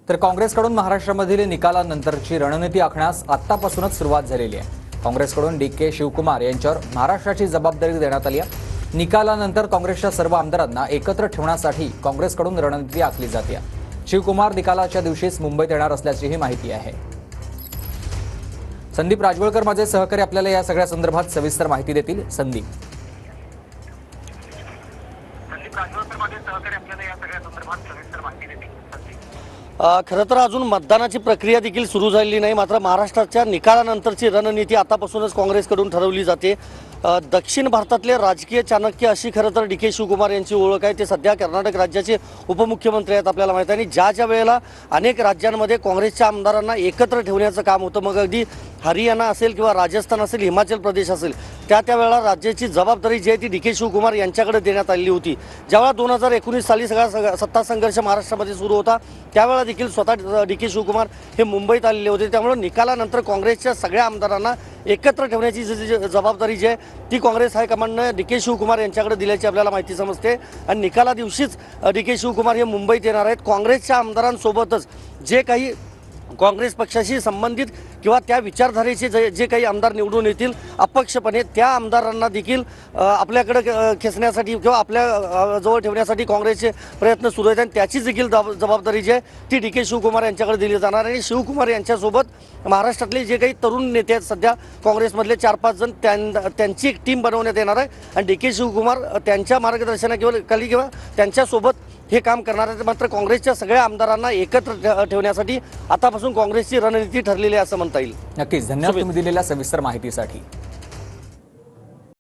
तर काँग्रेसकडून महाराष्ट्रामधील निकालानंतरची रणनीती आखण्यास आतापासूनच सुरुवात झालेली आहे। काँग्रेसकडून DK शिवकुमार यांच्यावर महाराष्ट्राची जबाबदारी देण्यात आली आहे। निकालानंतर काँग्रेसच्या सर्व आमदारांना एकत्र ठेवण्यासाठी काँग्रेसकडून रणनीती आखली जाते। शिवकुमार निकालाच्या दिवशीच मुंबईत येणार असल्याचीही माहिती आहे। संदीप राजवळकर माझे सहकारी आपल्याला या सगळ्या संदर्भात सविस्तर माहिती देतील। संदीप राजवळकर माझे सहकारी आपल्याला या सगळ्या संदर्भात सविस्तर माहिती देतील। खरं तर अजून मतदानाची प्रक्रिया देखील सुरू झालेली नाही, मात्र महाराष्ट्राच्या निकालानंतरची रणनीती आतापासूनच काँग्रेसकडून ठरवली जाते। दक्षिण भारतातले राजकीय चाणक्य अशी खरं तर DK शिवकुमार यांची ओळख आहे। ते सध्या कर्नाटक राज्याचे उपमुख्यमंत्री आहेत आपल्याला माहिती आहे। आणि ज्या वेळेला अनेक राज्यांमध्ये काँग्रेसच्या आमदारांना एकत्र ठेवण्याचं काम होतं, मग अगदी हरियाणा असेल किंवा राजस्थान असेल, हिमाचल प्रदेश असेल, त्यावेळेला राज्याची जबाबदारी जी आहे ती DK शिवकुमार यांच्याकडे देण्यात आलेली होती। ज्यावेळेला 2019 साली सगळा सत्ता संघर्ष महाराष्ट्रामध्ये सुरू होता, त्यावेळेला देखील स्वतः DK शिवकुमार हे मुंबईत आलेले होते। त्यामुळे निकालानंतर काँग्रेसच्या सगळ्या आमदारांना एकत्र ठेवण्याची जबाबदारी जी आहे ती काँग्रेस हायकमांडने DK शिवकुमार यांच्याकडे दिल्याची आपल्याला माहिती समजते। आणि निकाला दिवशीच DK शिवकुमार हे मुंबईत येणार आहेत। काँग्रेसच्या आमदारांसोबतच जे काही काँग्रेस पक्षाशी संबंधित किंवा त्या विचारधारेचे जे काही आमदार निवडून येतील अपक्षपणे, त्या आमदारांना देखील आपल्याकडे खेचण्यासाठी किंवा आपल्या जवळ ठेवण्यासाठी काँग्रेसचे प्रयत्न सुरू आहेत। आणि त्याची देखील जबाबदारी जी आहे ती DK शिवकुमार यांच्याकडे दिली जाणार। आणि शिवकुमार यांच्यासोबत महाराष्ट्रातले जे काही तरुण नेते आहेत सध्या काँग्रेसमधले 4-5 जण, त्यांची एक टीम बनवण्यात येणार आहे। आणि DK शिवकुमार त्यांच्या मार्गदर्शनाखाली किंवा त्यांच्यासोबत हे काम करणार आहे। मात्र काँग्रेसच्या सगळ्या आमदारांना एकत्र ठेवण्यासाठी आतापासून काँग्रेसची रणनीती ठरलेली आहे असं म्हणता येईल। नक्कीच धन्यवाद तुम्ही दिलेल्या सविस्तर माहितीसाठी।